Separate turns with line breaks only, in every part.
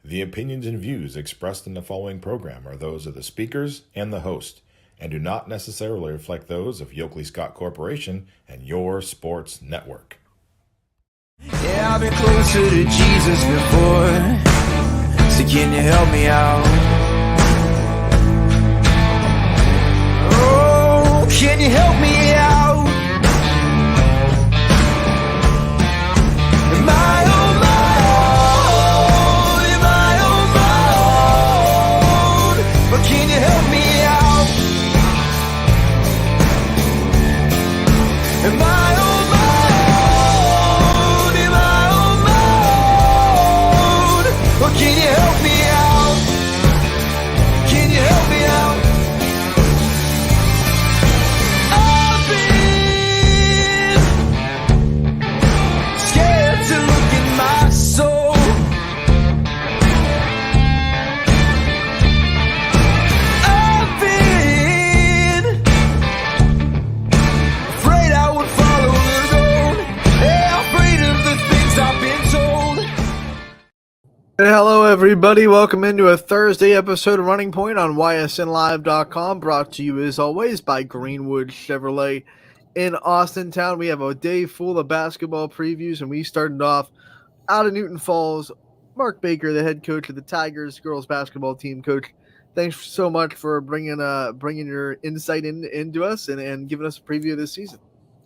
The opinions and views expressed in the following program are those of the speakers and the host, and do not necessarily reflect those of Yoakley Scott Corporation and your sports network.
Yeah, I've been closer to Jesus before, so can you help me out? Oh, can you help me out? Am I on my own? Am I on my own? But can you help me out? Am I on my own? Am I on my own? Or can you help me out? Can you help me out? I've been scared to look in my soul. I've been afraid I would follow the road. Yeah, afraid of the things I've been told.
Hello, everybody. Welcome into a Thursday episode of Running Point on YSNLive.com, brought to you, as always, by Greenwood Chevrolet in Austintown. We have a day full of basketball previews, and we started off out of Newton Falls. Mark Baker, the head coach of the Tigers girls basketball team. Coach, thanks so much for bringing your insight into us and giving us a preview of this season.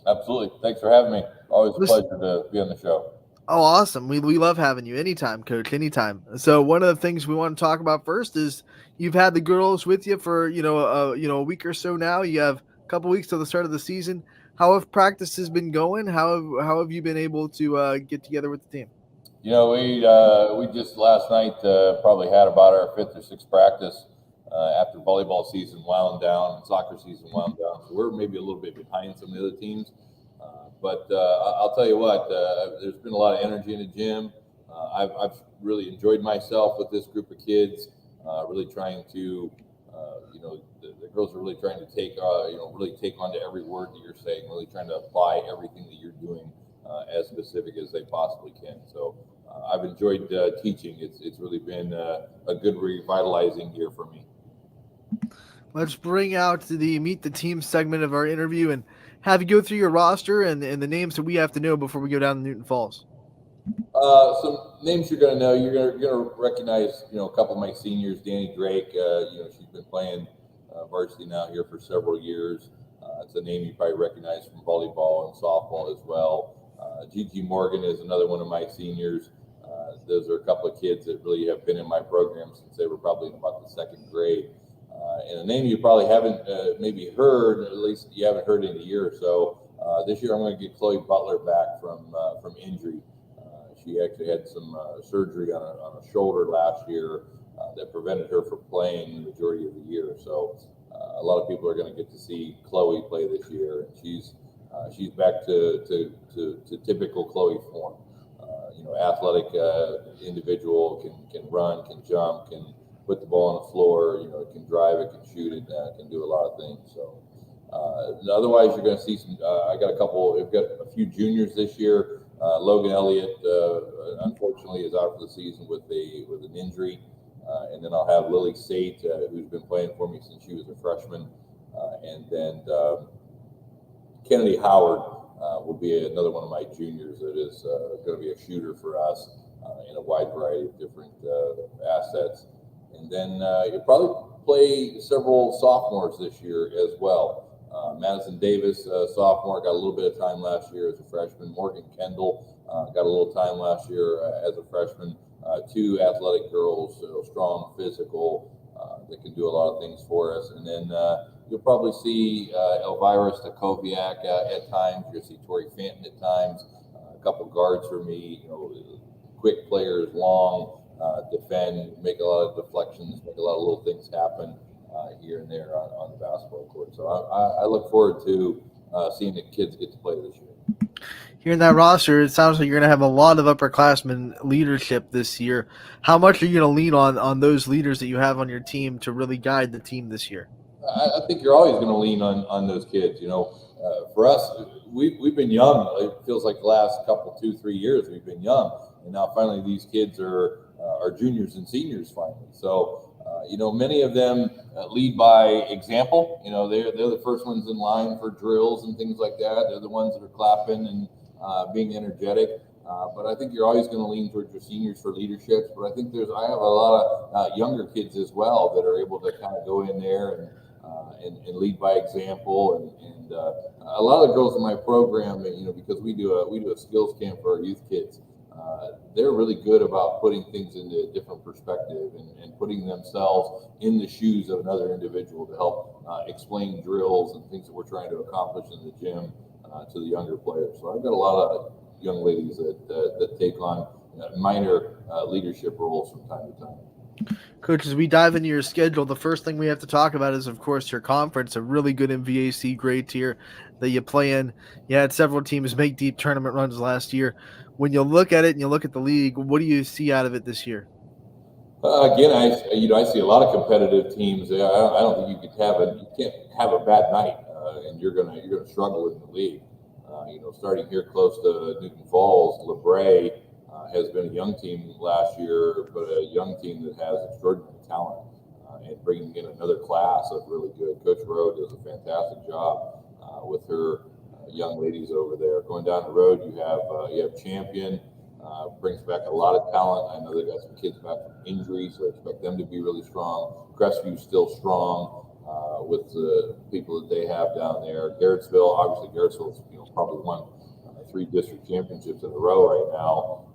Absolutely. Thanks for having me. Always a
Listen-
pleasure to be on the show.
Oh, awesome. We love having you anytime, Coach, anytime. So one of the things we want to talk about first is you've had the girls with you for, a week or so now. You have a couple weeks till the start of the season. How have practices been going? How have you been able to get together with the team?
You know, we just last night probably had about our fifth or sixth practice after volleyball season wound down and soccer season wound down. So we're maybe a little bit behind some of the other teams. But I'll tell you what, there's been a lot of energy in the gym. I've really enjoyed myself with this group of kids, really trying to, the girls are really trying to take onto every word that you're saying, really trying to apply everything that you're doing as specific as they possibly can. So I've enjoyed teaching. It's really been a good revitalizing year for me.
Let's bring out the Meet the Team segment of our interview and have you go through your roster and the names that we have to know before we go down to Newton Falls.
Some names you're going to know. You're going to recognize, a couple of my seniors. Danny Drake, she's been playing varsity now here for several years. It's a name you probably recognize from volleyball and softball as well. Gigi Morgan is another one of my seniors. Those are a couple of kids that really have been in my program since they were probably in about the second grade. And a name you probably haven't maybe heard, at least you haven't heard in a year or so. This year I'm going to get Chloe Butler back from injury. She actually had some surgery on a shoulder last year that prevented her from playing the majority of the year. So a lot of people are going to get to see Chloe play this year, and she's back to typical Chloe form. Athletic individual, can run, can jump, can put the ball on the floor, can drive it, can shoot it, can do a lot of things. So otherwise you're going to see some, we've got a few juniors this year. Logan Elliott, unfortunately, is out for the season with an injury. And then I'll have Lily Sate, who's been playing for me since she was a freshman. And then Kennedy Howard will be another one of my juniors that is going to be a shooter for us in a wide variety of different assets. And then you'll probably play several sophomores this year as well. Madison Davis, sophomore, got a little bit of time last year as a freshman. Morgan Kendall got a little time last year as a freshman. Two athletic girls, strong, physical, that can do a lot of things for us. And then you'll probably see Elvira Stakoviak at times. You'll see Tori Fenton at times. A couple guards for me, quick players, long, defend, make a lot of deflections, make a lot of little things happen here and there on the basketball court. So I look forward to seeing the kids get to play this year.
Here in that roster, it sounds like you're going to have a lot of upperclassmen leadership this year. How much are you going to lean on those leaders that you have on your team to really guide the team this year?
I think you're always going to lean on those kids. For us, we've been young. It feels like the last couple, 2-3 years we've been young, and now finally these kids are are juniors and seniors finally. So, many of them lead by example. They're the first ones in line for drills and things like that. They're the ones that are clapping and being energetic. But I think you're always going to lean towards your seniors for leaderships. But I think I have a lot of younger kids as well that are able to kind of go in there and lead by example. And a lot of the girls in my program, because we do a skills camp for our youth kids. They're really good about putting things into a different perspective and putting themselves in the shoes of another individual to help explain drills and things that we're trying to accomplish in the gym to the younger players. So I've got a lot of young ladies that take on minor leadership roles from time to time.
Coach, as we dive into your schedule, the first thing we have to talk about is, of course, your conference, a really good MVAC grade tier that you play in. You had several teams make deep tournament runs last year. When you look at it and you look at the league, what do you see out of it this year?
Again, I see a lot of competitive teams. I don't think you can't have a bad night, and you're gonna struggle in the league. Starting here close to Newton Falls, LeBray has been a young team last year, but a young team that has extraordinary talent, and bringing in another class of really good. Coach Rowe does a fantastic job with her young ladies over there. Going down the road, you have Champion. Brings back a lot of talent. I know they got some kids back from injury, so I expect them to be really strong. Crestview's still strong with the people that they have down there. Garrettsville, obviously Garrettsville's probably won 3 district championships in a row right now.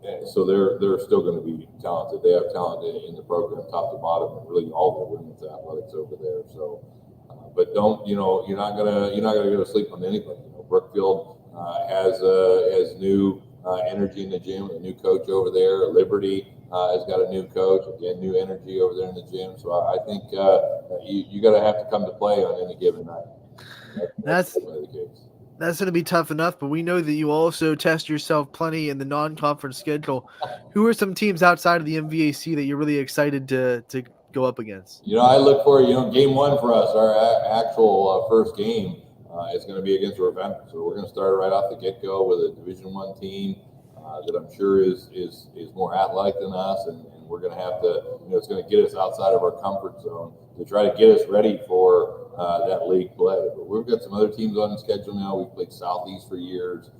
And so they're still going to be talented. They have talent in the program, top to bottom, and really all their women's athletics over there. So, but you're not gonna go to sleep on anybody. Brookfield has new energy in the gym, a new coach over there. Liberty has got a new coach, again, new energy over there in the gym. So I think you got to have to come to play on any given night.
That's
the case.
That's going to be tough enough, but we know that you also test yourself plenty in the non-conference schedule. Who are some teams outside of the MVAC that you're really excited to go up against?
I look for, game one for us, our actual first game is going to be against Ravenna. So we're going to start right off the get-go with a Division I team that I'm sure is more athletic than us, and we're going to have to, it's going to get us outside of our comfort zone to try to get us ready for that league play. But we've got some other teams on the schedule now. We've played Southeast for years,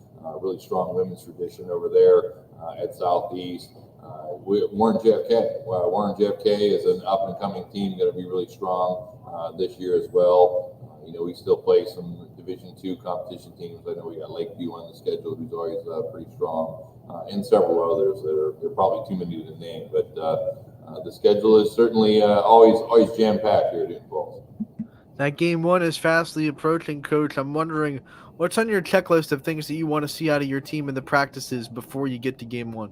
really strong women's tradition over there at Southeast. Warren JFK. Warren JFK is an up-and-coming team, going to be really strong this year as well. We still play some Division II competition teams. I know we got Lakeview on the schedule, who's always pretty strong, and several others that are probably too many to name. But the schedule is certainly always jam-packed here at Newton Falls.
That game one is fastly approaching, Coach. I'm wondering, what's on your checklist of things that you want to see out of your team in the practices before you get to game one?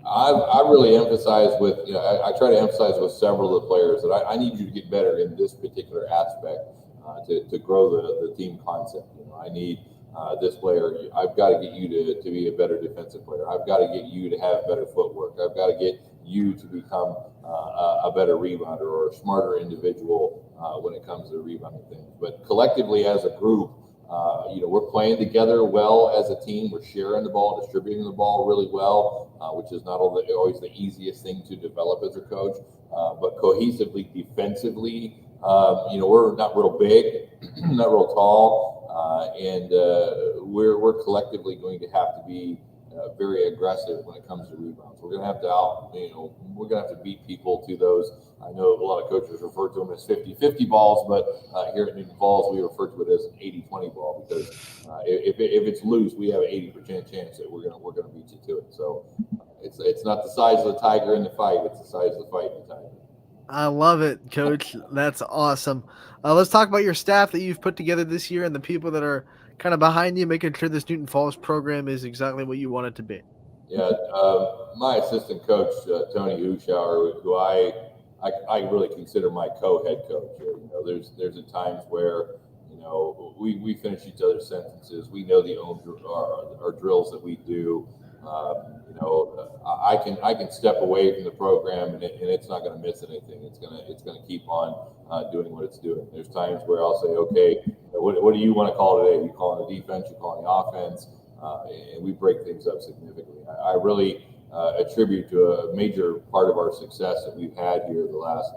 I really emphasize with, I try to emphasize with several of the players that I need you to get better in this particular aspect to grow the team concept. I need this player. I've got to get you to be a better defensive player. I've got to get you to have better footwork. I've got to get you to become a better rebounder or a smarter individual when it comes to rebounding things. But collectively as a group, we're playing together well as a team. We're sharing the ball, distributing the ball really well, which is not always the easiest thing to develop as a coach. But cohesively, defensively, we're not real big, not real tall, and we're collectively going to have to be very aggressive when it comes to rebounds. We're going to have to we're going to have to beat people to those. I know a lot of coaches refer to them as 50-50 balls, but here at Newton Falls, we refer to it as an 80-20 ball because if it's loose, we have an 80% chance that we're going to beat you to it. So it's not the size of the tiger in the fight; it's the size of the fight in the tiger.
I love it, Coach. That's awesome. Let's talk about your staff that you've put together this year and the people that are kind of behind you, making sure this Newton Falls program is exactly what you want it to be.
Yeah, my assistant coach, Tony Huschauer, who I really consider my co-head coach. There's at times where we finish each other's sentences. We know our drills that we do. I can step away from the program and it's not going to miss anything. It's going to keep on doing what it's doing. There's times where I'll say, okay, what do you want to call today? You calling the defense? You calling the offense? And we break things up significantly. I really attribute to a major part of our success that we've had here the last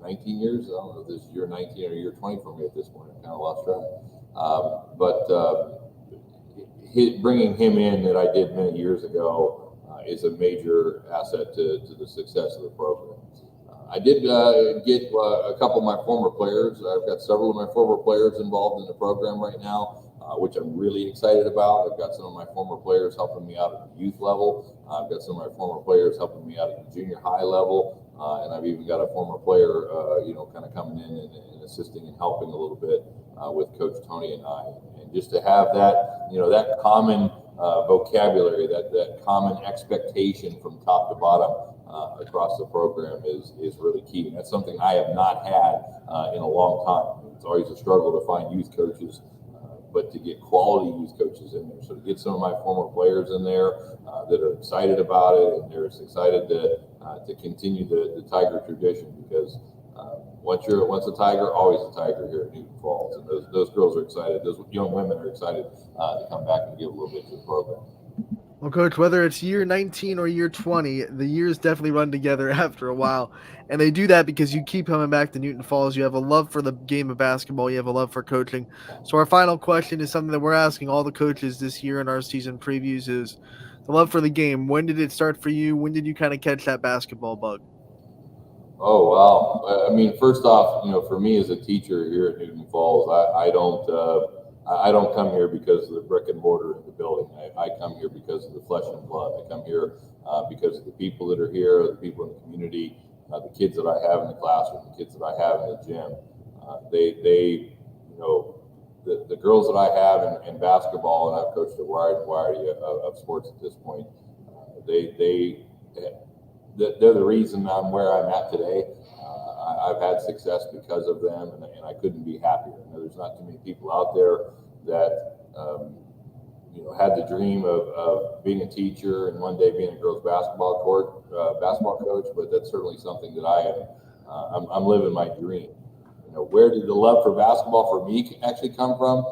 19 years. I don't know if this is year 19 or year 20 for me at this point. I kind of lost track. But bringing him in that I did many years ago is a major asset to the success of the program. I did get a couple of my former players. I've got several of my former players involved in the program right now, which I'm really excited about. I've got some of my former players helping me out at the youth level. I've got some of my former players helping me out at the junior high level. And I've even got a former player, kind of coming in and assisting and helping a little bit with Coach Tony and I. And just to have that, that common vocabulary, that common expectation from top to bottom across the program is really key. And that's something I have not had in a long time. It's always a struggle to find youth coaches, but to get quality youth coaches in there. So to get some of my former players in there that are excited about it, and they're excited to continue the Tiger tradition, because once a Tiger, always a Tiger here at Newton Falls. And those girls are excited. Those young women are excited to come back and give a little bit to the program.
Well, Coach, whether it's year 19 or year 20, the years definitely run together after a while. And they do that because you keep coming back to Newton Falls. You have a love for the game of basketball. You have a love for coaching. So our final question is something that we're asking all the coaches this year in our season previews is the love for the game. When did it start for you? When did you kind of catch that basketball bug?
Oh, wow. I mean, first off, for me as a teacher here at Newton Falls, I don't come here because of the brick and mortar of the building. I come here because of the flesh and blood. I come here because of the people that are here, the people in the community, the kids that I have in the classroom, the kids that I have in the gym. The girls that I have in basketball, and I've coached a wide variety of sports at this point, they're the reason I'm where I'm at today. I've had success because of them, and I couldn't be happier. There's not too many people out there that had the dream of being a teacher and one day being a girls basketball coach. But that's certainly something that I'm living my dream. Where did the love for basketball for me actually come from?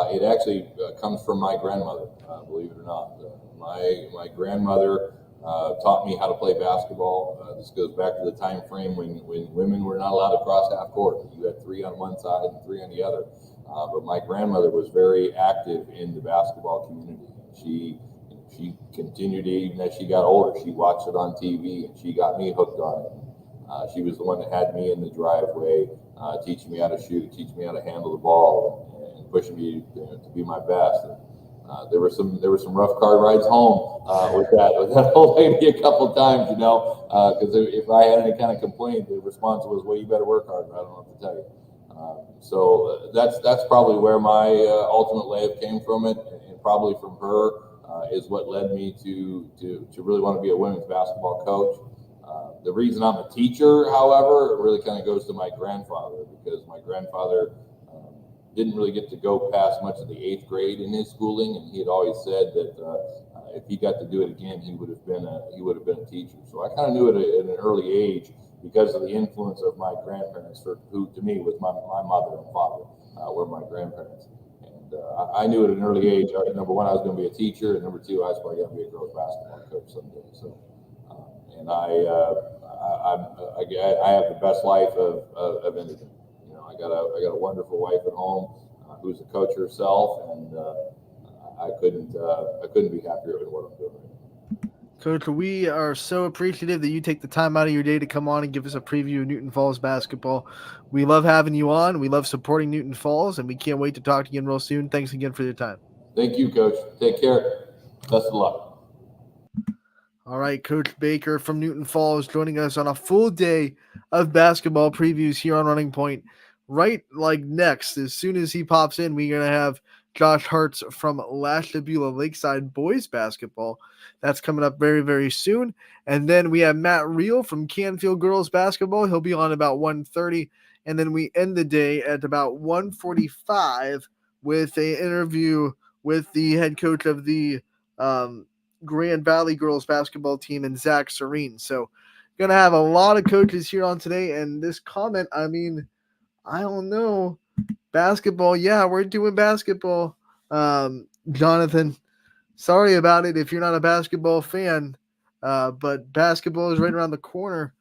It actually comes from my grandmother, believe it or not. My grandmother taught me how to play basketball. This goes back to the time frame when women were not allowed to cross half court. You had 3 on one side and 3 on the other. But my grandmother was very active in the basketball community. She continued even as she got older. She watched it on TV, and she got me hooked on it. She was the one that had me in the driveway, teaching me how to shoot, teaching me how to handle the ball, and pushing me to be my best. There were some rough car rides home with that old lady a couple of times, because if I had any kind of complaint, the response was, "Well, you better work hard." I don't know what to tell you. So that's probably where my ultimate layup came from it, and probably from her is what led me to really want to be a women's basketball coach. The reason I'm a teacher, however, really kind of goes to my grandfather, because my grandfather didn't really get to go past much of the 8th grade in his schooling, and he had always said that if he got to do it again, he would have been a teacher. So I kind of knew it at an early age because of the influence of my grandparents, who to me was my mother and father, were my grandparents. And I knew at an early age, number one, I was going to be a teacher, and number two, I was probably going to be a girls basketball coach someday. So, and I have the best life of anything. I got a wonderful wife at home who's a coach herself, and I couldn't be happier with what I'm doing right now.
Coach, we are so appreciative that you take the time out of your day to come on and give us a preview of Newton Falls basketball. We love having you on. We love supporting Newton Falls, and we can't wait to talk to you again real soon. Thanks again for your time.
Thank you, Coach. Take care. Best of luck.
All right, Coach Baker from Newton Falls joining us on a full day of basketball previews here on Running Point. Right next, as soon as he pops in, we're going to have Josh Hartz from Ashtabula Lakeside boys basketball. That's coming up very, very soon. And then we have Matt Reel from Canfield girls basketball. He'll be on about 1:30. And then we end the day at about 1:45 with an interview with the head coach of the Grand Valley girls basketball team and Zach Serene. So going to have a lot of coaches here on today. And this comment, I mean, I don't know. Basketball, yeah, we're doing basketball. Jonathan, sorry about it if you're not a basketball fan. But basketball is right around the corner.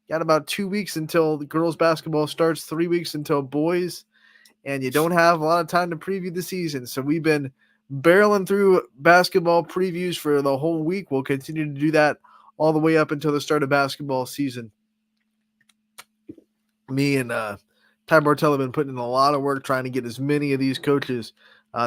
Got about 2 weeks until the girls basketball starts, 3 weeks until boys, and you don't have a lot of time to preview the season. So we've been barreling through basketball previews for the whole week. We'll continue to do that all the way up until the start of basketball season. Me and Ty Bartel have been putting in a lot of work trying to get as many of these coaches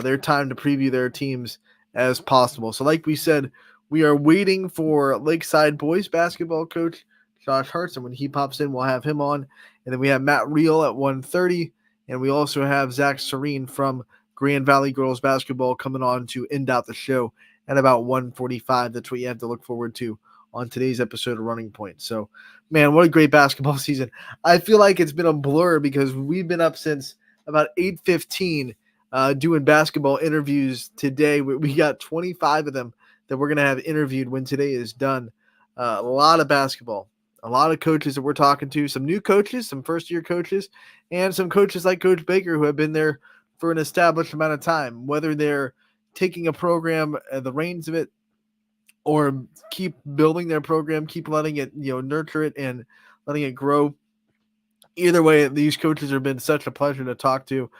their time to preview their teams as possible. So like we said, we are waiting for Lakeside boys basketball coach Josh Hartz, and when he pops in, we'll have him on. And then we have Matt Reel at 1:30, and we also have Zach Serene from Grand Valley girls basketball coming on to end out the show at about 1:45. That's what you have to look forward to on today's episode of Running Point. So, man, what a great basketball season. I feel like it's been a blur because we've been up since about 8:15 doing basketball interviews today. We got 25 of them that we're going to have interviewed when today is done. A lot of basketball, a lot of coaches that we're talking to, some new coaches, some first-year coaches, and some coaches like Coach Baker who have been there for an established amount of time, whether they're taking a program, the reins of it, or keep building their program, keep letting it, nurture it and letting it grow. Either way, these coaches have been such a pleasure to talk to.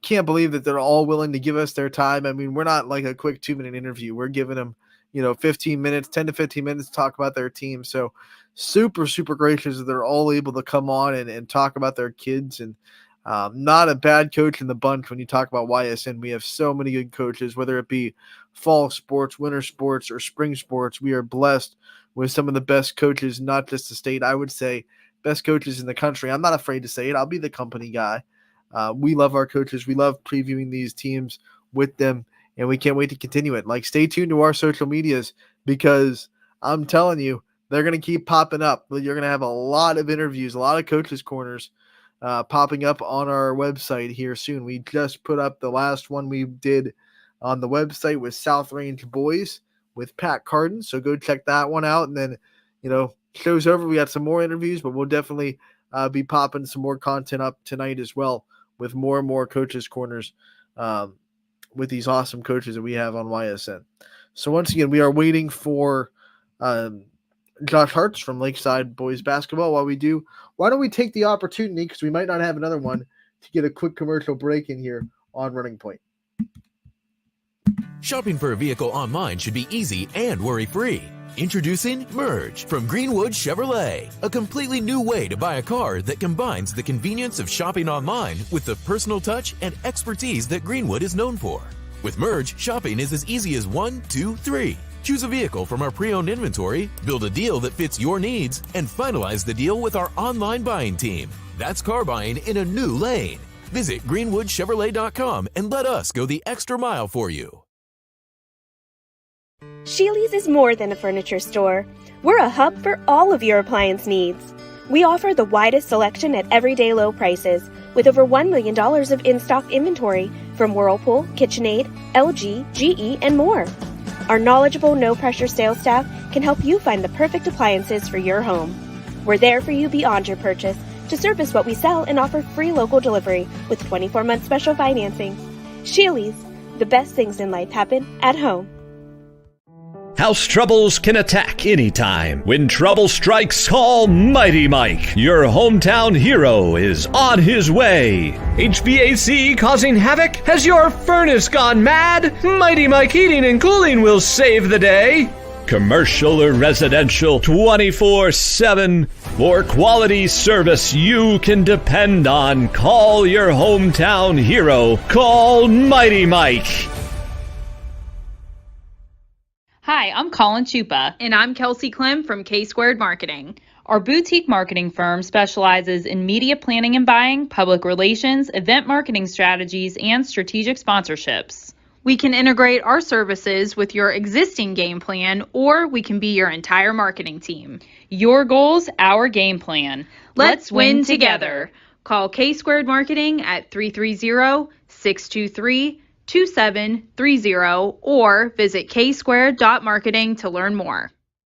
Can't believe that they're all willing to give us their time. I mean, we're not like a quick 2-minute interview. We're giving them, 15 minutes, 10 to 15 minutes to talk about their team. So super, super gracious that they're all able to come on and talk about their kids. And not a bad coach in the bunch when you talk about YSN. We have so many good coaches, whether it be fall sports, winter sports, or spring sports. We are blessed with some of the best coaches, not just the state. I would say best coaches in the country. I'm not afraid to say it. I'll be the company guy. We love our coaches. We love previewing these teams with them, and we can't wait to continue it. Like, stay tuned to our social medias because I'm telling you, they're going to keep popping up. You're going to have a lot of interviews, a lot of coaches' corners popping up on our website here soon. We just put up the last one we did on the website with South Range Boys with Pat Carden. So go check that one out. And then, show's over. We got some more interviews, but we'll definitely be popping some more content up tonight as well with more and more coaches' corners with these awesome coaches that we have on YSN. So once again, we are waiting for Josh Hartz from Lakeside Boys Basketball. While we do, why don't we take the opportunity, because we might not have another one, to get a quick commercial break in here on Running Point.
Shopping for a vehicle online should be easy and worry-free. Introducing Merge from Greenwood Chevrolet, a completely new way to buy a car that combines the convenience of shopping online with the personal touch and expertise that Greenwood is known for. With Merge, shopping is as easy as 1, 2, 3. Choose a vehicle from our pre-owned inventory, build a deal that fits your needs, and finalize the deal with our online buying team. That's car buying in a new lane. Visit greenwoodchevrolet.com and let us go the extra mile for you.
Sheely's is more than a furniture store. We're a hub for all of your appliance needs. We offer the widest selection at everyday low prices, with over $1 million of in-stock inventory from Whirlpool, KitchenAid, LG, GE, and more. Our knowledgeable, no-pressure sales staff can help you find the perfect appliances for your home. We're there for you beyond your purchase to service what we sell and offer free local delivery with 24-month special financing. Sheely's, the best things in life happen at home.
House troubles can attack anytime. When trouble strikes, call Mighty Mike. Your hometown hero is on his way. HVAC causing havoc? Has your furnace gone mad? Mighty Mike Heating and Cooling will save the day. Commercial or residential, 24/7. For quality service you can depend on, call your hometown hero. Call Mighty Mike.
Hi, I'm Colin Chupa.
And I'm Kelsey Clem from K-Squared Marketing.
Our boutique marketing firm specializes in media planning and buying, public relations, event marketing strategies, and strategic sponsorships.
We can integrate our services with your existing game plan, or we can be your entire marketing team.
Your goals, our game plan.
Let's win together. Call K-Squared Marketing at 330-623-2730 or visit ksquared.marketing to learn more.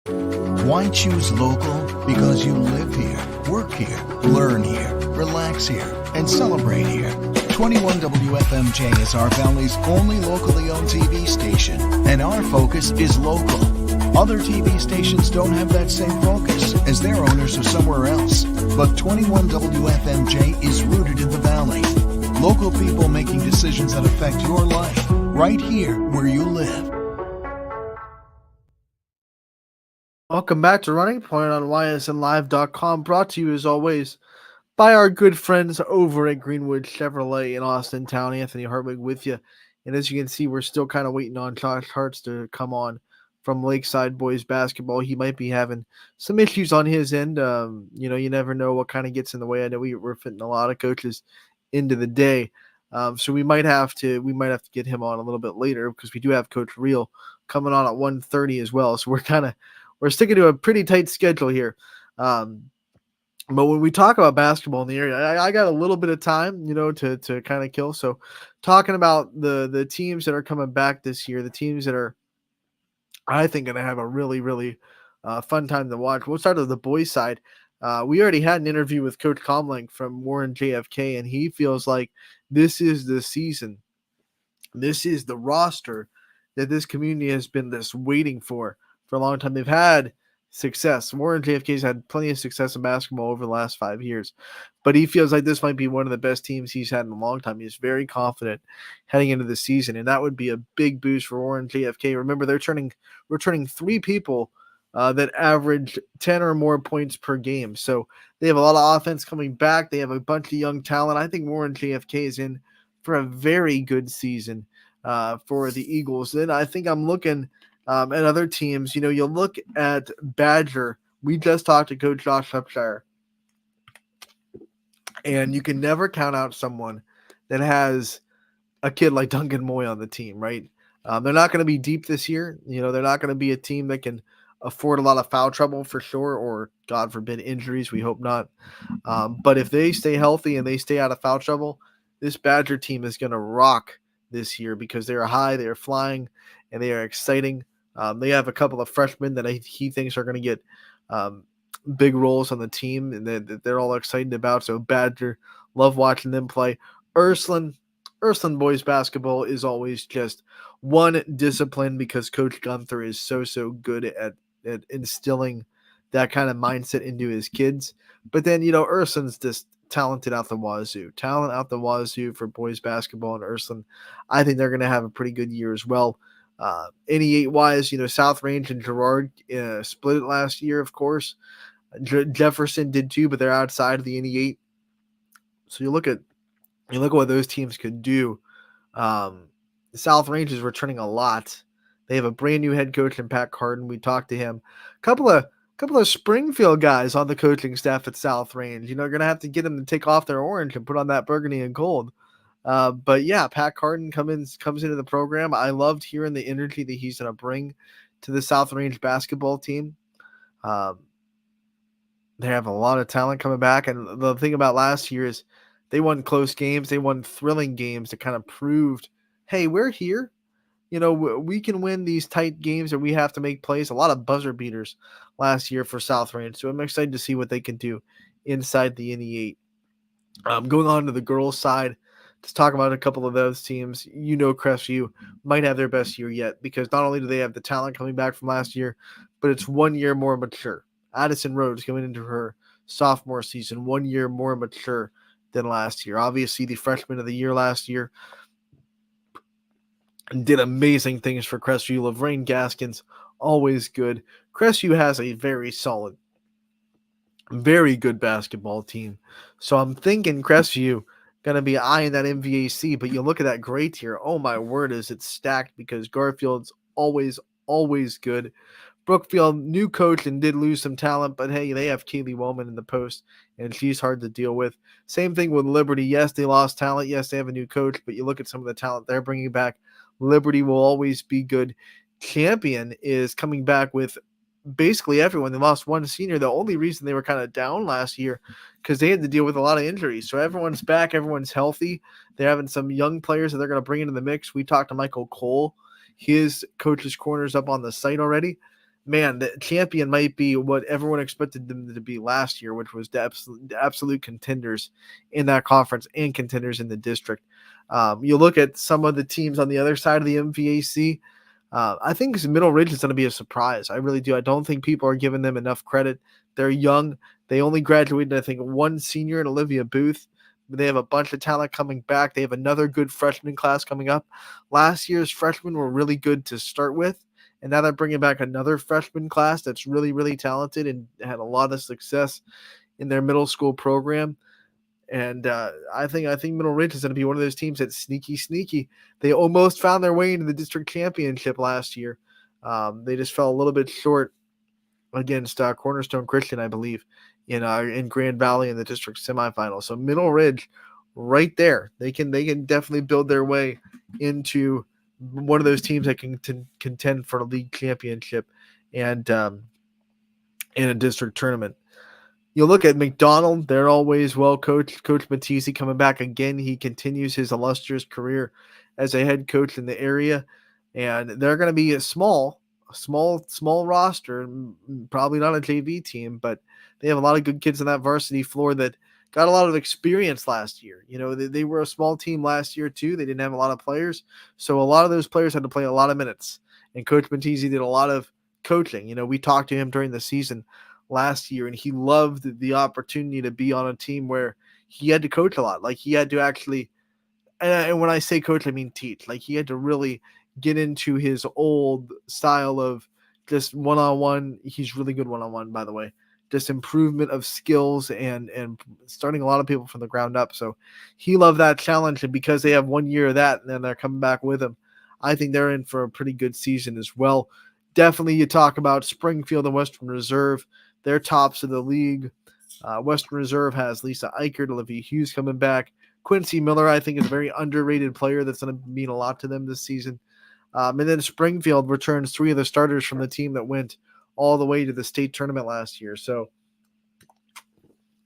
Why choose local? Because you live here, work here, learn here, relax here, and celebrate here. 21 WFMJ is our family's only locally owned TV station, and our focus is local. Other TV stations don't have that same focus, as their owners are somewhere else. But 21 WFMJ is rooted in the Valley. Local people making decisions that affect your life, right here where you live.
Welcome back to Running Point on ysnlive.com, brought to you as always by our good friends over at Greenwood Chevrolet in Austin Town. Anthony Hartwig with you. And as you can see, we're still kind of waiting on Josh Hartz to come on from Lakeside Boys Basketball. He might be having some issues on his end. You never know what kind of gets in the way. I know we're fitting a lot of coaches into the day. So we might have to get him on a little bit later, because we do have Coach Real coming on at 1:30 as well. So we're sticking to a pretty tight schedule here. But when we talk about basketball in the area, I got a little bit of time, to kind of kill. So talking about the teams that are coming back this year, the teams that are, I think, going to have a really, really fun time to watch. We'll start with the boys' side. We already had an interview with Coach Comling from Warren JFK, and he feels like this is the season. This is the roster that this community has been waiting for a long time. They've had success. Warren JFK's had plenty of success in basketball over the last 5 years, but he feels like this might be one of the best teams he's had in a long time. He's very confident heading into the season, and that would be a big boost for Warren JFK. Remember, we're turning 3 people that average 10 or more points per game. So they have a lot of offense coming back. They have a bunch of young talent. I think Warren JFK is in for a very good season for the Eagles. Then I think I'm looking at other teams. You'll look at Badger. We just talked to Coach Josh Upshire, and you can never count out someone that has a kid like Duncan Moy on the team, right? They're not going to be deep this year. They're not going to be a team that can afford a lot of foul trouble for sure, or God forbid injuries. We hope not. But if they stay healthy and they stay out of foul trouble, this Badger team is going to rock this year, because they are high, they are flying, and they are exciting. They have a couple of freshmen that he thinks are going to get big roles on the team, and that they're all excited about. So Badger, love watching them play. Ursuline boys basketball is always just one discipline, because Coach Gunther is so good at instilling that kind of mindset into his kids. But then, Ursuline's just talented out the wazoo. Talent out the wazoo for boys basketball in Ursuline. I think they're going to have a pretty good year as well. NE8-wise, South Range and Girard split it last year, of course. Jefferson did too, but they're outside of the NE8. So you look at what those teams could do. South Range is returning a lot. They have a brand new head coach in Pat Carden. We talked to him. Couple of Springfield guys on the coaching staff at South Range. You're going to have to get them to take off their orange and put on that burgundy and gold. But yeah, Pat Carden comes into the program. I loved hearing the energy that he's going to bring to the South Range basketball team. They have a lot of talent coming back. And the thing about last year is they won close games. They won thrilling games that kind of proved, hey, we're here. We can win these tight games, and we have to make plays. A lot of buzzer beaters last year for South Range. So I'm excited to see what they can do inside the NE8. Going on to the girls' side, to talk about a couple of those teams. Crestview might have their best year yet, because not only do they have the talent coming back from last year, but it's 1 year more mature. Addison Rhodes going into her sophomore season, 1 year more mature than last year. Obviously, the freshman of the year last year did amazing things for Crestview. Lorraine Gaskins, always good. Crestview has a very solid, very good basketball team. So I'm thinking Crestview going to be eyeing that MVAC, but you look at that gray tier. Oh my word, is it stacked, because Garfield's always good. Brookfield, new coach, and did lose some talent, but hey, they have Kaylee Wellman in the post, and she's hard to deal with. Same thing with Liberty. Yes, they lost talent. Yes, they have a new coach, but you look at some of the talent they're bringing back. Liberty will always be good. Champion is coming back with basically everyone. They lost one senior. The only reason they were kind of down last year, because they had to deal with a lot of injuries. So everyone's back. Everyone's healthy. They're having some young players that they're going to bring into the mix. We talked to Michael Cole. His coach's corner's up on the site already. Man, the Champion might be what everyone expected them to be last year, which was the absolute contenders in that conference and contenders in the district. You look at some of the teams on the other side of the MVAC. I think Middle Ridge is going to be a surprise. I really do. I don't think people are giving them enough credit. They're young. They only graduated, I think, one senior in Olivia Booth. They have a bunch of talent coming back. They have another good freshman class coming up. Last year's freshmen were really good to start with, and now they're bringing back another freshman class that's really, really talented and had a lot of success in their middle school program. And I think Middle Ridge is going to be one of those teams that's sneaky. They almost found their way into the district championship last year. They just fell a little bit short against Cornerstone Christian, I believe, in Grand Valley in the district semifinal. So Middle Ridge, right there, they can definitely build their way into one of those teams that can contend for a league championship and in a district tournament. You look at McDonald, they're always well coached. Coach Matisse coming back again. He continues his illustrious career as a head coach in the area. And they're going to be a small roster, probably not a JV team, but they have a lot of good kids on that varsity floor that got a lot of experience last year. They were a small team last year too. They didn't have a lot of players. So a lot of those players had to play a lot of minutes. And Coach Matisse did a lot of coaching. We talked to him during the season last year, and he loved the opportunity to be on a team where he had to coach a lot. Like he had to actually, and when I say coach, I mean teach. Like he had to really get into his old style of just one-on-one. He's really good one-on-one, by the way. Just improvement of skills and starting a lot of people from the ground up. So he loved that challenge, and because they have 1 year of that, and then they're coming back with him, I think they're in for a pretty good season as well. Definitely, you talk about Springfield and Western Reserve. They're tops of the league. Western Reserve has Lisa Eichert, Olivia Hughes coming back. Quincy Miller, I think, is a very underrated player that's going to mean a lot to them this season. And then Springfield returns 3 of the starters from the team that went all the way to the state tournament last year. So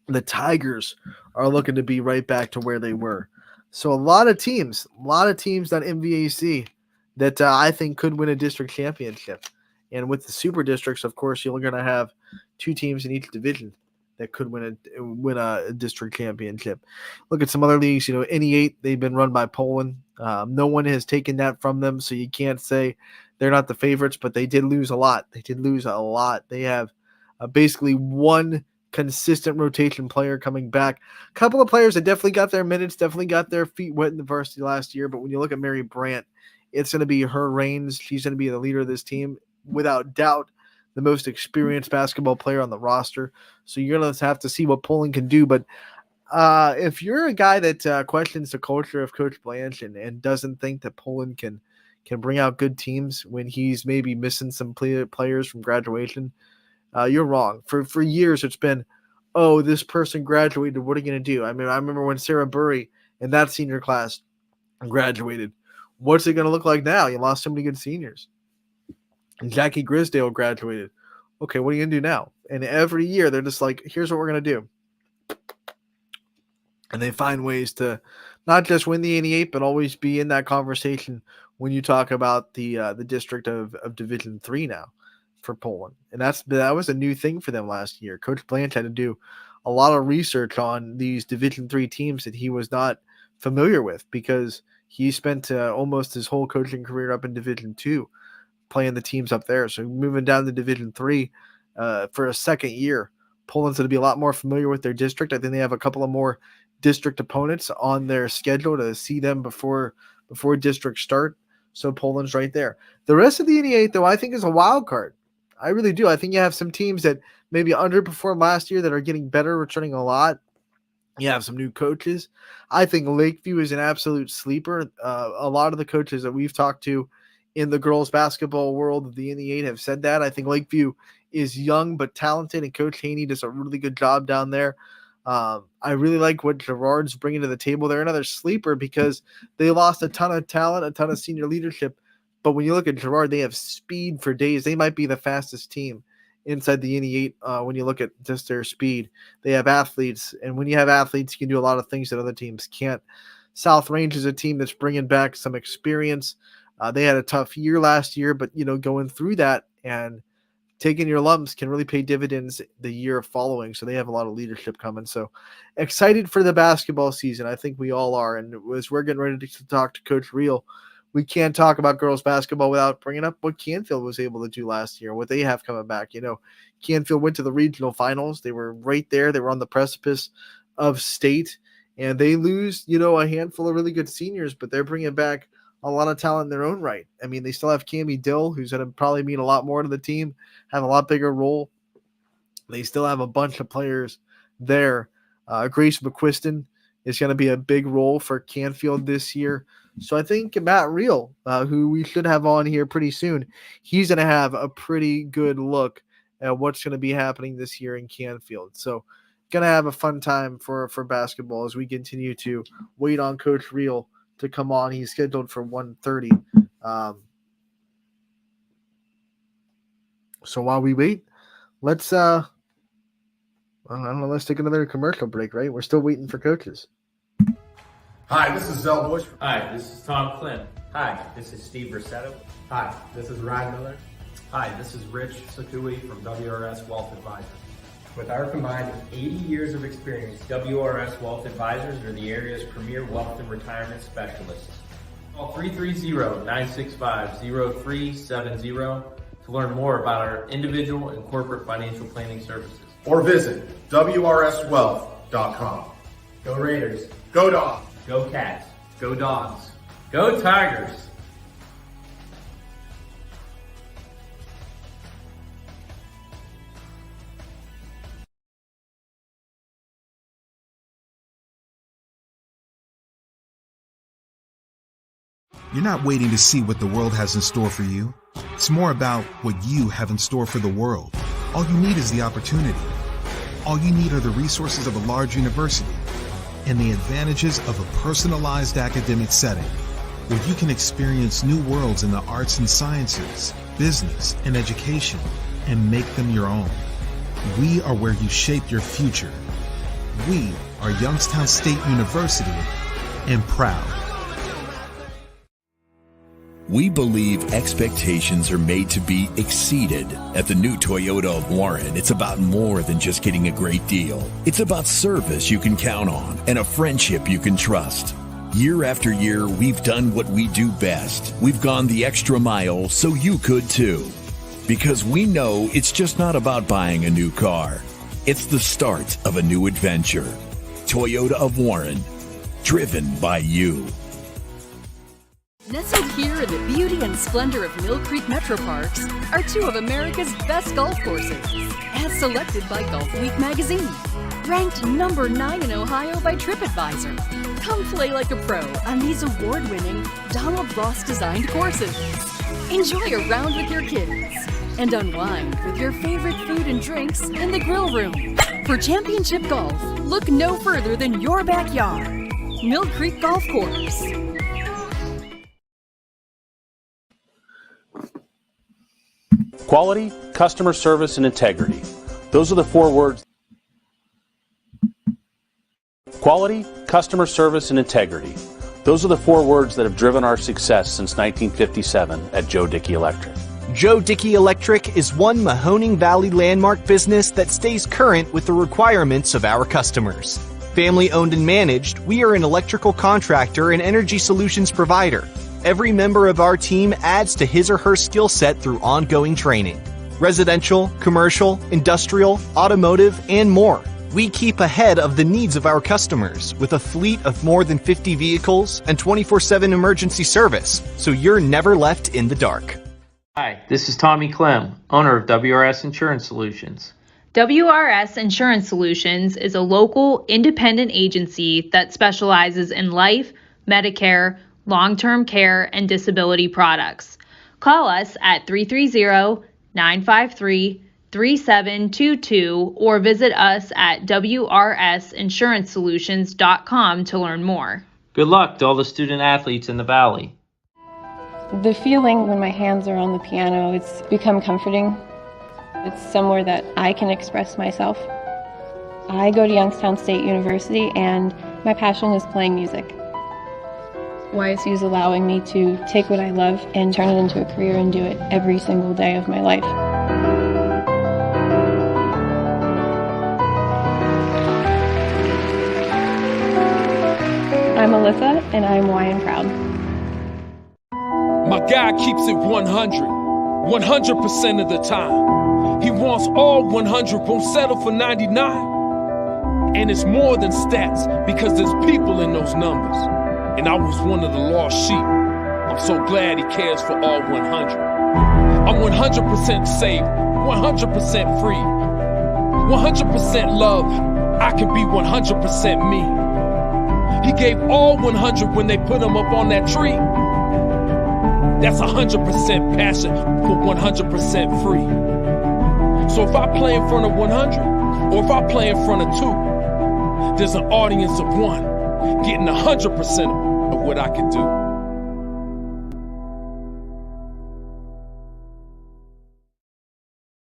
the Tigers are looking to be right back to where they were. So a lot of teams on MVAC that I think could win a district championship. And with the super districts, of course, you're going to have 2 teams in each division that could win a district championship. Look at some other leagues. NE8, they've been run by Poland. No one has taken that from them, so you can't say they're not the favorites, but they did lose a lot. They have basically one consistent rotation player coming back. A couple of players that definitely got their minutes, definitely got their feet wet in the varsity last year, but when you look at Mary Brandt, it's going to be her reins. She's going to be the leader of this team, without doubt, the most experienced basketball player on the roster. So you're going to have to see what Poland can do. But if you're a guy that questions the culture of Coach Blanche and doesn't think that Poland can bring out good teams when he's maybe missing some players from graduation, you're wrong. For years, it's been, oh, this person graduated. What are you going to do? I mean, I remember when Sarah Burry in that senior class graduated. What's it going to look like now? You lost so many good seniors. And Jackie Grisdale graduated. Okay, what are you going to do now? And every year they're just like, here's what we're going to do. And they find ways to not just win the 88, but always be in that conversation when you talk about the district of Division 3 now for Poland. And that was a new thing for them last year. Coach Blanche had to do a lot of research on these Division 3 teams that he was not familiar with, because he spent almost his whole coaching career up in Division 2 playing the teams up there. So moving down to Division 3 for a second year, Poland's going to be a lot more familiar with their district. I think they have a couple of more district opponents on their schedule to see them before districts start. So Poland's right there. The rest of the NE8, though, I think is a wild card. I really do. I think you have some teams that maybe underperformed last year that are getting better, returning a lot. You have some new coaches. I think Lakeview is an absolute sleeper. A lot of the coaches that we've talked to in the girls basketball world of the NE8 have said that. I think Lakeview is young but talented, and Coach Haney does a really good job down there. I really like what Gerard's bringing to the table. They're another sleeper because they lost a ton of talent, a ton of senior leadership. But when you look at Gerard, they have speed for days. They might be the fastest team inside the NE8 when you look at just their speed. They have athletes, and when you have athletes, you can do a lot of things that other teams can't. South Range is a team that's bringing back some experience. They had a tough year last year, but going through that and taking your lumps can really pay dividends the year following. So they have a lot of leadership coming. So excited for the basketball season. I think we all are. And as we're getting ready to talk to Coach Reel, we can't talk about girls basketball without bringing up what Canfield was able to do last year, what they have coming back. Canfield went to the regional finals. They were right there. They were on the precipice of state, and they lose, a handful of really good seniors, but they're bringing back a lot of talent in their own right. I mean, they still have Cammie Dill, who's going to probably mean a lot more to the team, have a lot bigger role. They still have a bunch of players there. Grace McQuiston is going to be a big role for Canfield this year. So I think Matt Reel, who we should have on here pretty soon, he's going to have a pretty good look at what's going to be happening this year in Canfield. So going to have a fun time for basketball as we continue to wait on Coach Reel to come on. He's scheduled for 1:30. So while we wait, let's I don't know, let's take another commercial break, right? We're still waiting for coaches.
Hi, this is Zell Bush.
Hi, this is Tom Klim.
Hi, this is Steve Versetto.
Hi, this is Ryan Miller.
Hi, this is Rich Sakui from WRS Wealth Advisors.
With our combined 80 years of experience, WRS Wealth Advisors are the area's premier wealth and retirement specialists.
Call 330-965-0370 to learn more about our individual and corporate financial planning services.
Or visit WRSwealth.com.
Go Raiders.
Go Dogs.
Go Cats.
Go Dogs. Go Tigers.
You're not waiting to see what the world has in store for you. It's more about what you have in store for the world. All you need is the opportunity. All you need are the resources of a large university and the advantages of a personalized academic setting where you can experience new worlds in the arts and sciences, business, and education and make them your own. We are where you shape your future. We are Youngstown State University and proud.
We believe expectations are made to be exceeded. At the new Toyota of Warren, it's about more than just getting a great deal. It's about service you can count on and a friendship you can trust. Year after year, we've done what we do best. We've gone the extra mile so you could too. Because we know it's just not about buying a new car. It's the start of a new adventure. Toyota of Warren, driven by you.
Nestled here in the beauty and splendor of Mill Creek Metro Parks are two of America's best golf courses, as selected by Golf Week magazine. Ranked number 9 in Ohio by TripAdvisor. Come play like a pro on these award-winning Donald Ross-designed courses. Enjoy a round with your kids and unwind with your favorite food and drinks in the grill room. For championship golf, look no further than your backyard. Mill Creek Golf Course.
Quality, customer service, and integrity. Those are the 4 words. Quality, customer service, and integrity. Those are the 4 words that have driven our success since 1957 at Joe Dickey Electric.
Joe Dickey Electric is one Mahoning Valley landmark business that stays current with the requirements of our customers. Family owned and managed, we are an electrical contractor and energy solutions provider. Every member of our team adds to his or her skill set through ongoing training. Residential, commercial, industrial, automotive, and more. We keep ahead of the needs of our customers with a fleet of more than 50 vehicles and 24/7 emergency service, so you're never left in the dark.
Hi, this is Tommy Clem, owner of WRS Insurance Solutions.
WRS Insurance Solutions is a local independent agency that specializes in life, Medicare, long-term care, and disability products. Call us at 330-953-3722 or visit us at wrsinsurancesolutions.com to learn more.
Good luck to all the student athletes in the Valley.
The feeling when my hands are on the piano, it's become comforting. It's somewhere that I can express myself. I go to Youngstown State University and my passion is playing music. YSU is allowing me to take what I love and turn it into a career and do it every single day of my life. I'm Alyssa and I'm Y and proud.
My guy keeps it 100% of the time. He wants all 100, won't settle for 99. And it's more than stats because there's people in those numbers. And I was one of the lost sheep. I'm so glad he cares for all 100. I'm 100% safe, 100% free, 100% love. I can be 100% me. He gave all 100 when they put him up on that tree. That's 100% passion for 100% free. So if I play in front of 100, or if I play in front of 2, there's an audience of 1 getting 100% of what I can do.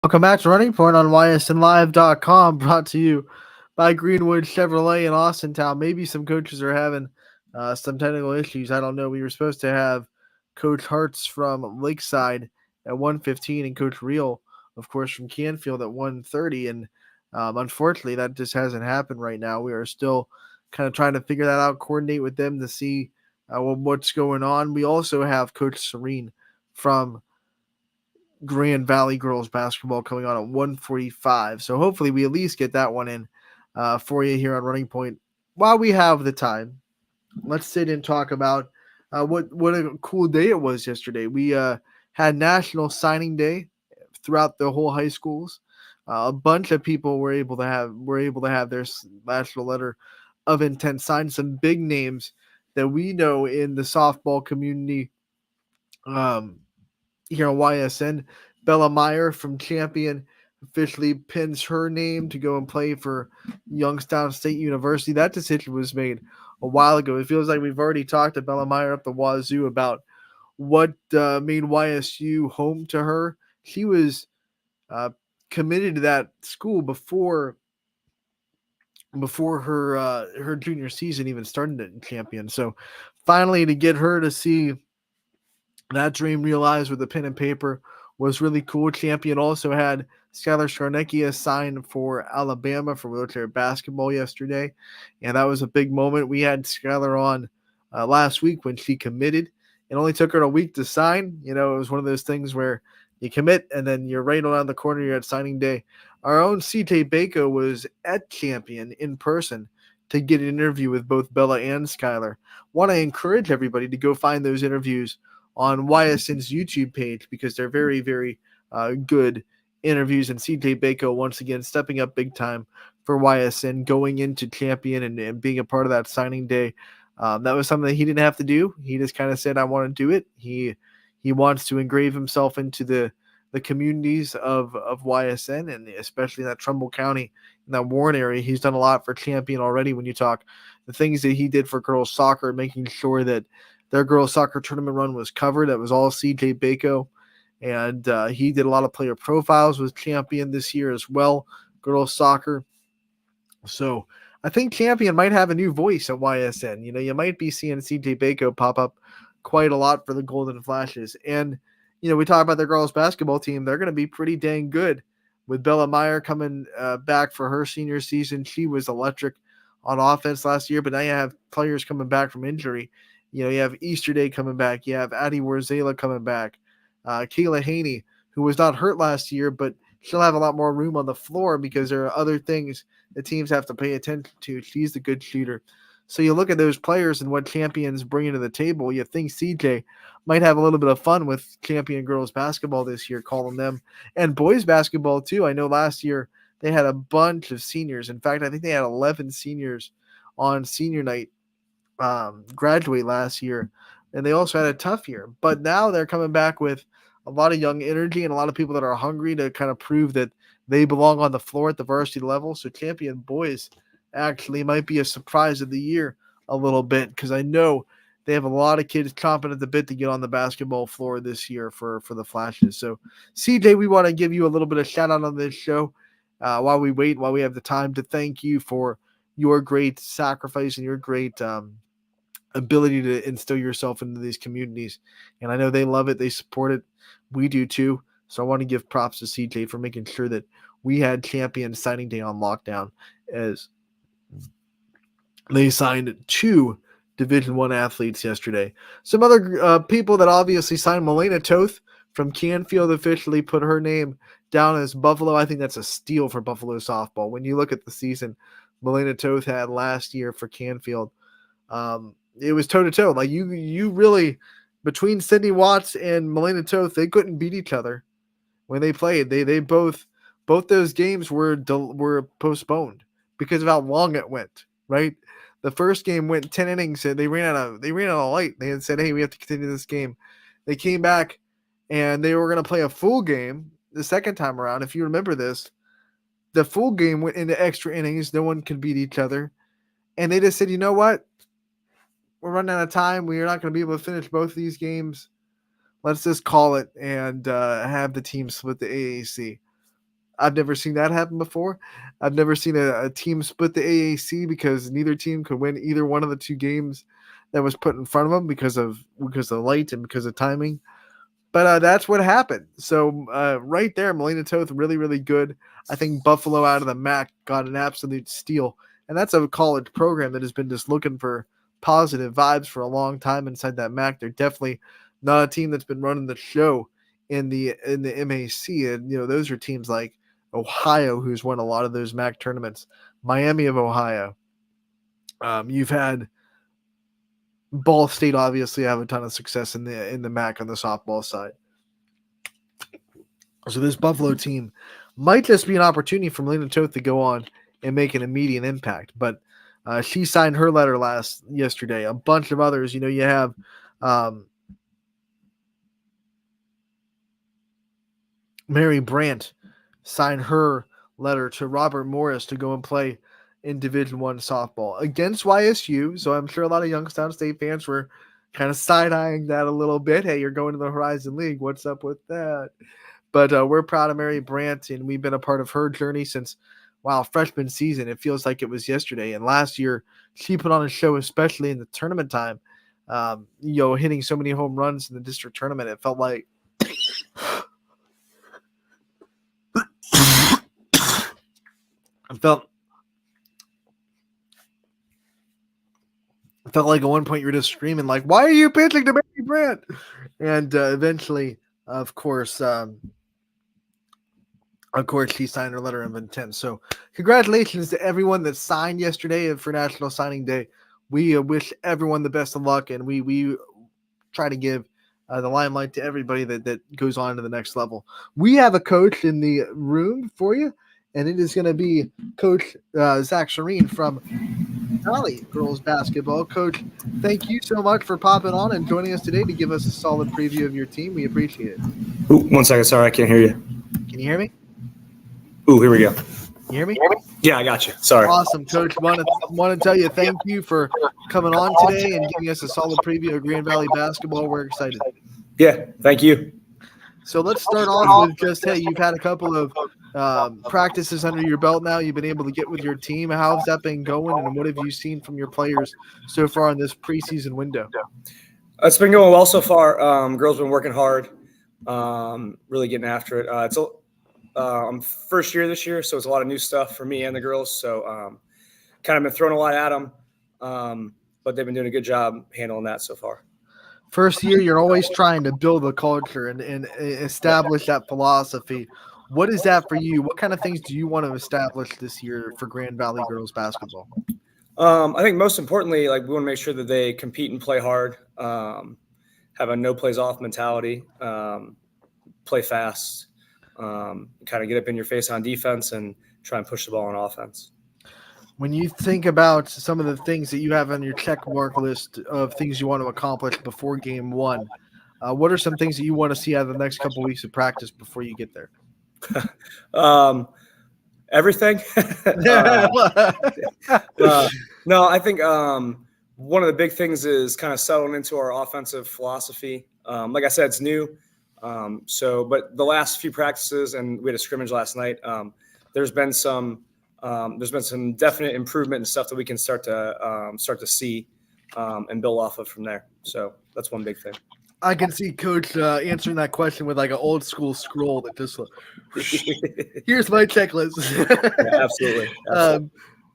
Welcome back to Running Point on YSNLive.com, brought to you by Greenwood Chevrolet in Austintown. Maybe some coaches are having some technical issues. I don't know. We were supposed to have Coach Hartz from Lakeside at 1:15 and Coach Reel, of course, from Canfield at 1:30. And unfortunately, that just hasn't happened right now. We are still kind of trying to figure that out, coordinate with them to see what's going on. We also have Coach Serene from Grand Valley girls basketball coming on at 1:45. So hopefully we at least get that one in for you here on Running Point while we have the time. Let's sit and talk about what a cool day it was yesterday. We had National Signing Day throughout the whole high schools. A bunch of people were able to have their national letter of intent signed. Some big names that we know in the softball community. Here on YSN, Bella Meyer from Champion officially pins her name to go and play for Youngstown State University. That decision was made a while ago. It feels like we've already talked to Bella Meyer up the wazoo about what made YSU home to her. She was committed to that school before her junior season even started at Champion. So finally to get her to see that dream realized with a pen and paper was really cool. Champion also had Skylar Skarnecchia signed for Alabama for wheelchair basketball yesterday, and that was a big moment. We had Skylar on last week when she committed. It only took her a week to sign. You know, it was one of those things where you commit and then you're right around the corner. You're at signing day. Our own CJ Bako was at Champion in person to get an interview with both Bella and Skylar. Want to encourage everybody to go find those interviews on YSN's YouTube page because they're very, very good interviews. And CJ Bako, once again, stepping up big time for YSN, going into Champion and being a part of that signing day. That was something that he didn't have to do. He just kind of said, I want to do it. He wants to engrave himself into the communities of YSN, and especially in that Trumbull County, in that Warren area. He's done a lot for Champion already when you talk the things that he did for girls soccer, making sure that their girls soccer tournament run was covered. That was all CJ Bako. And he did a lot of player profiles with Champion this year as well, girls soccer. So I think Champion might have a new voice at YSN. You know, you might be seeing CJ Bako pop up quite a lot for the Golden Flashes. And, you know, we talk about their girls basketball team. They're going to be pretty dang good with Bella Meyer coming back for her senior season. She was electric on offense last year, but now you have players coming back from injury. You know, you have Easter Day coming back. You have Addie Warzela coming back. Kayla Haney, who was not hurt last year, but she'll have a lot more room on the floor because there are other things the teams have to pay attention to. She's the good shooter. So you look at those players and what Champions bringing to the table. You think CJ might have a little bit of fun with Champion girls basketball this year, calling them. And boys basketball, too. I know last year they had a bunch of seniors. In fact, I think they had 11 seniors on senior night graduate last year, and they also had a tough year. But now they're coming back with a lot of young energy and a lot of people that are hungry to kind of prove that they belong on the floor at the varsity level. So Champion boys actually might be a surprise of the year a little bit, because I know they have a lot of kids chomping at the bit to get on the basketball floor this year for the Flashes. So CJ, we want to give you a little bit of shout out on this show while we have the time, to thank you for your great sacrifice and your great ability to instill yourself into these communities. And I know they love it. They support it. We do too. So I want to give props to CJ for making sure that we had Champion signing day on lockdown, as they signed 2 Division I athletes yesterday. Some other people that obviously signed. Melena Toth from Canfield officially put her name down as Buffalo. I think that's a steal for Buffalo softball. When you look at the season Melena Toth had last year for Canfield, it was toe-to-toe. Like you really, between Sydney Watts and Melena Toth, they couldn't beat each other when they played. They both those games were postponed because of how long it went, right? The first game went 10 innings and they ran out of light. They had said, "Hey, we have to continue this game." They came back and they were going to play a full game the second time around. If you remember this, the full game went into extra innings. No one could beat each other. And they just said, "You know what? We're running out of time. We are not going to be able to finish both of these games. Let's just call it and have the team split the AAC." I've never seen that happen before. I've never seen a team split the AAC because neither team could win either one of the two games that was put in front of them because of light and because of timing. But that's what happened. So right there, Melena Toth, really, really good. I think Buffalo out of the MAC got an absolute steal. And that's a college program that has been just looking for positive vibes for a long time inside that MAC. They're definitely not a team that's been running the show in the MAC. And, those are teams like Ohio, who's won a lot of those MAC tournaments. Miami of Ohio. You've had Ball State obviously have a ton of success in the MAC on the softball side. So this Buffalo team might just be an opportunity for Melena Toth to go on and make an immediate impact. But she signed her letter yesterday. A bunch of others. You have Mary Brandt signed her letter to Robert Morris to go and play in Division I softball against YSU. So I'm sure a lot of Youngstown State fans were kind of side-eyeing that a little bit. Hey, you're going to the Horizon League. What's up with that? But we're proud of Mary Brandt, and we've been a part of her journey since, freshman season. It feels like it was yesterday. And last year, she put on a show, especially in the tournament time, hitting so many home runs in the district tournament. It felt like It felt like at one point you were just screaming, like, "Why are you pitching to Mary Brandt?" And eventually, of course, she signed her letter of intent. So congratulations to everyone that signed yesterday for National Signing Day. We wish everyone the best of luck, and we try to give the limelight to everybody that goes on to the next level. We have a coach in the room for you, and it is going to be Coach Zach Shireen from Valley Girls Basketball. Coach, thank you so much for popping on and joining us today to give us a solid preview of your team. We appreciate it.
Ooh, 1 second. Sorry, I can't hear you.
Can you hear me?
Ooh, here we go.
You hear me?
Yeah, I got you. Sorry.
Awesome, Coach. Want to tell you thank you for coming on today and giving us a solid preview of Grand Valley basketball. We're excited.
Yeah, thank you.
So let's start off with just, hey, you've had a couple of practices under your belt now. You've been able to get with your team. How's that been going, and what have you seen from your players so far in this preseason window?
It's been going well so far. Girls been working hard, really getting after it. I'm first year this year, so it's a lot of new stuff for me and the girls. So kind of been throwing a lot at them, but they've been doing a good job handling that so far.
First year, you're always trying to build a culture and establish that philosophy. What is that for you? What kind of things do you want to establish this year for Grand Valley girls basketball?
I think most importantly, we want to make sure that they compete and play hard, have a no plays off mentality, play fast, kind of get up in your face on defense and try and push the ball on offense.
When you think about some of the things that you have on your check mark list of things you want to accomplish before game one, what are some things that you want to see out of the next couple of weeks of practice before you get there?
Everything. No, I think one of the big things is kind of settling into our offensive philosophy. Like I said, it's new. But the last few practices, and we had a scrimmage last night, there's been some definite improvement and stuff that we can start to see and build off of from there. So that's one big thing.
I can see Coach answering that question with like an old school scroll that just here's my checklist.
Yeah, absolutely.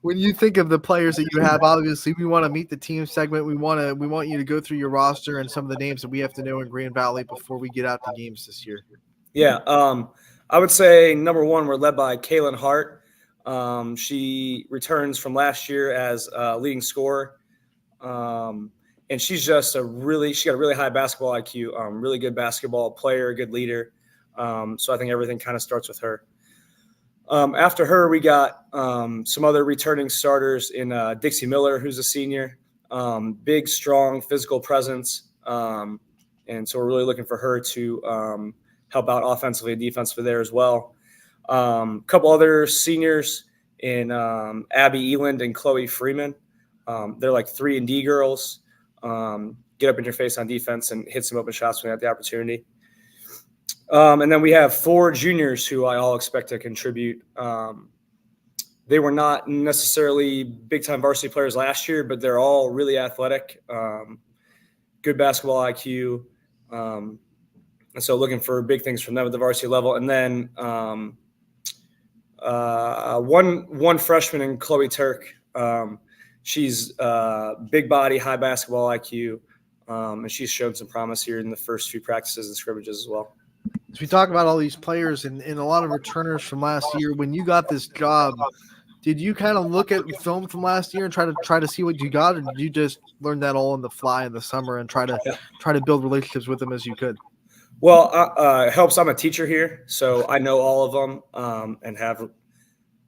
when you think of the players that you have, obviously we want to meet the team segment. We want you to go through your roster and some of the names that we have to know in Green Valley before we get out to games this year.
Yeah, I would say number one, we're led by Kaylin Hart. She returns from last year as leading scorer, and she's just she got a really high basketball IQ, really good basketball player, good leader. So I think everything kind of starts with her. After her, we got some other returning starters in Dixie Miller, who's a senior, big, strong, physical presence. And so we're really looking for her to help out offensively and defensively there as well. A couple other seniors in Abby Eland and Chloe Freeman. They're like 3-and-D girls. Get up in your face on defense and hit some open shots when they have the opportunity. And then we have 4 juniors who I all expect to contribute. They were not necessarily big-time varsity players last year, but they're all really athletic, good basketball IQ. And so looking for big things from them at the varsity level. And then one freshman in Chloe Turk. She's big body, high basketball IQ, and she's shown some promise here in the first few practices and scrimmages as well.
As we talk about all these players and a lot of returners from last year, when you got this job, did you kind of look at film from last year and try to see what you got, or did you just learn that all on the fly in the summer and try to build relationships with them as you could?
Well, it helps. I'm a teacher here, so I know all of them and have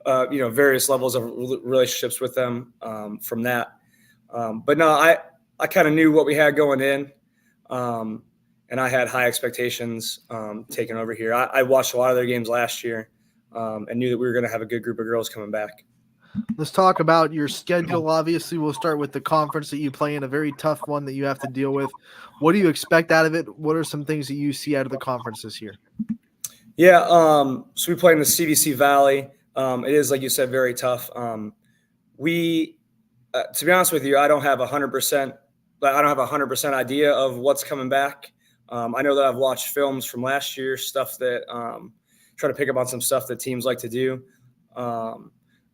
various levels of relationships with them from that. But no, I kind of knew what we had going in. And I had high expectations taking over here. I watched a lot of their games last year and knew that we were going to have a good group of girls coming back.
Let's talk about your schedule. Obviously, we'll start with the conference that you play in, a very tough one that you have to deal with. What do you expect out of it? What are some things that you see out of the conference this year?
Yeah, so we play in the CVC Valley. It is, like you said, very tough. To be honest with you, I don't have 100%. I don't have 100% idea of what's coming back. I know that I've watched films from last year, stuff that try to pick up on some stuff that teams like to do.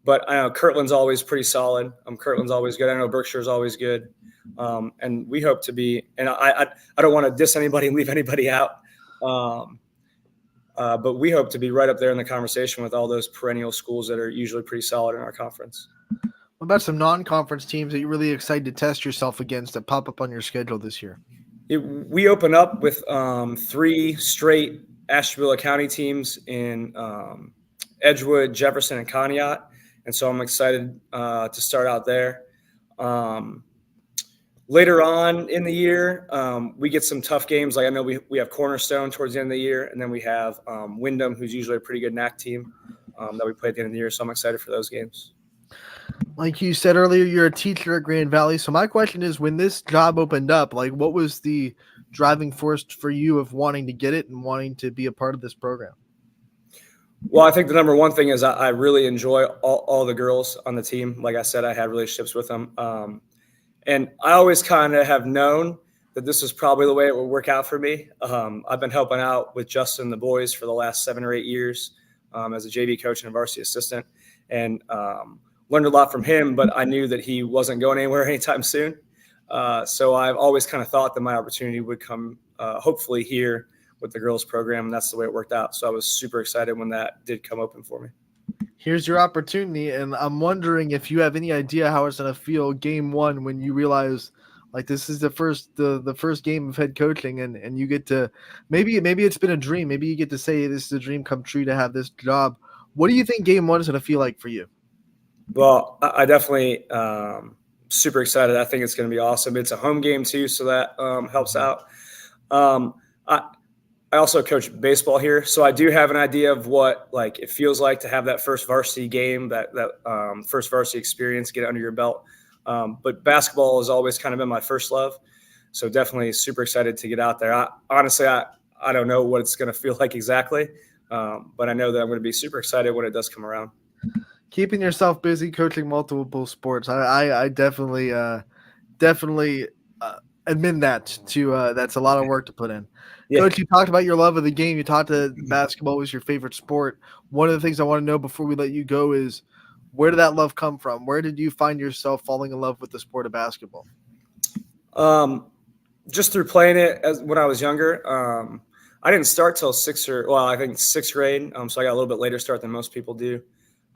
But I know Kirtland's always pretty solid. Kirtland's always good. I know Berkshire's always good. And we hope to be, and I don't want to diss anybody and leave anybody out. But we hope to be right up there in the conversation with all those perennial schools that are usually pretty solid in our conference.
What about some non-conference teams that you're really excited to test yourself against that pop up on your schedule this year?
We open up with 3 straight Ashtabula County teams in Edgewood, Jefferson, and Conneaut. And so I'm excited to start out there. Later on in the year, we get some tough games. Like I know we have Cornerstone towards the end of the year, and then we have Wyndham, who's usually a pretty good NAC team that we play at the end of the year. So I'm excited for those games.
Like you said earlier, you're a teacher at Grand Valley. So my question is, when this job opened up, like what was the driving force for you of wanting to get it and wanting to be a part of this program?
Well, I think the number one thing is I really enjoy all the girls on the team. Like I said, I had relationships with them. And I always kind of have known that this was probably the way it would work out for me. I've been helping out with Justin and the boys for the last 7 or 8 years as a JV coach and a varsity assistant, and learned a lot from him, but I knew that he wasn't going anywhere anytime soon. So I've always kind of thought that my opportunity would come hopefully here with the girls program, and that's the way it worked out. So I was super excited when that did come open for me.
Here's your opportunity, and I'm wondering if you have any idea how it's going to feel game one when you realize like this is the first game of head coaching, and you get to maybe it's been a dream. Maybe you get to say this is a dream come true to have this job. What do you think game one is going to feel like for you?
Well, I definitely super excited. I think it's going to be awesome. It's a home game too, so that helps out. I also coach baseball here, so I do have an idea of what like it feels like to have that first varsity game, that first varsity experience, get it under your belt. But basketball has always kind of been my first love, so definitely super excited to get out there. I don't know what it's going to feel like exactly, but I know that I'm going to be super excited when it does come around.
Keeping yourself busy coaching multiple sports, I definitely admit that to that's a lot of work to put in. Yeah. Coach, you talked about your love of the game. You talked that basketball was your favorite sport. One of the things I want to know before we let you go is Where did that love come from? Where did you find yourself falling in love with the sport of basketball?
Just through playing it when I was younger. I didn't start till sixth grade. So I got a little bit later start than most people do.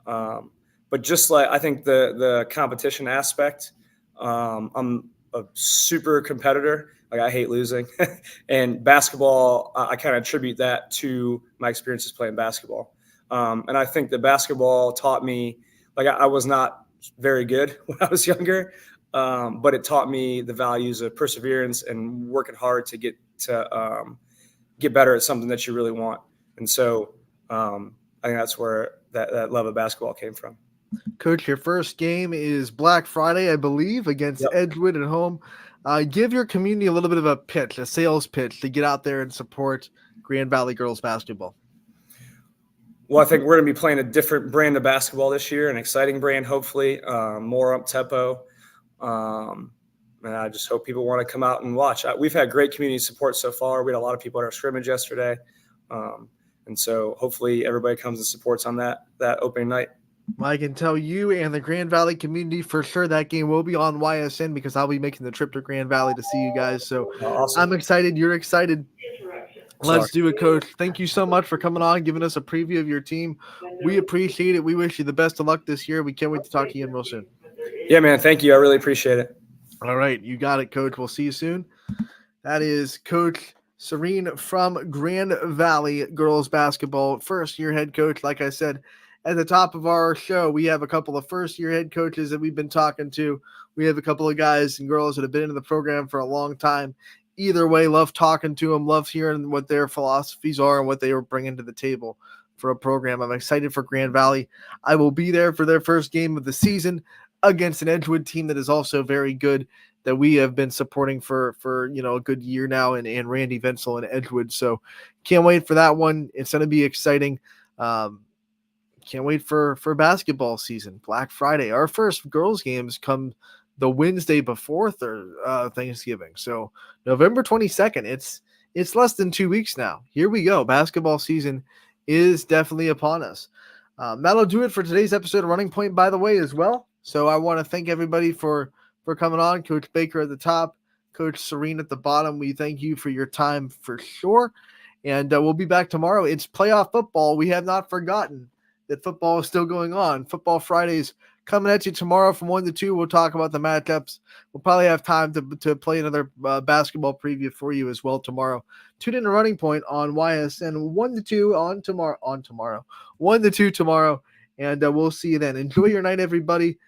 But just like, I think the competition aspect, I'm a super competitor. Like, I hate losing. And basketball, I kind of attribute that to my experiences playing basketball. And I think that basketball taught me, like, I was not very good when I was younger, but it taught me the values of perseverance and working hard to get better at something that you really want. And so I think that's where that love of basketball came from.
Coach, your first game is Black Friday, I believe, against Edgewood at home. Give your community a little bit of a pitch, a sales pitch, to get out there and support Grand Valley girls basketball.
Well, I think we're going to be playing a different brand of basketball this year, an exciting brand, hopefully, more up-tempo. And I just hope people want to come out and watch. We've had great community support so far. We had a lot of people at our scrimmage yesterday. And so hopefully everybody comes and supports on that opening night.
Well, I can tell you and the Grand Valley community for sure that game will be on YSN, because I'll be making the trip to Grand Valley to see you guys. So awesome. I'm excited. You're excited. Let's do it, Coach. Thank you so much for coming on and giving us a preview of your team. We appreciate it. We wish you the best of luck this year. We can't wait to talk to you again real soon.
Yeah, man. Thank you. I really appreciate it.
All right. You got it, Coach. We'll see you soon. That is Coach Serene from Grand Valley girls basketball, first-year head coach. Like I said, at the top of our show, we have a couple of first-year head coaches that we've been talking to. We have a couple of guys and girls that have been in the program for a long time. Either way, love talking to them, love hearing what their philosophies are and what they were bringing to the table for a program. I'm excited for Grand Valley. I will be there for their first game of the season against an Edgewood team that is also very good, that we have been supporting for a good year now, and Randy Venzel and Edgewood. So can't wait for that one. It's going to be exciting. Can't wait for basketball season. Black Friday. Our first girls games come the Wednesday before Thanksgiving. So November 22nd. It's less than 2 weeks now. Here we go. Basketball season is definitely upon us. That'll do it for today's episode of Running Point, by the way, as well. So I want to thank everybody for coming on. Coach Baker at the top, Coach Serene at the bottom. We thank you for your time for sure. And we'll be back tomorrow. It's playoff football. We have not forgotten that football is still going on. Football Fridays coming at you tomorrow from 1 to 2. We'll talk about the matchups. We'll probably have time to play another basketball preview for you as well tomorrow. Tune in to Running Point on YSN 1 to 2 on tomorrow. 1 to 2 tomorrow. And we'll see you then. Enjoy your night, everybody.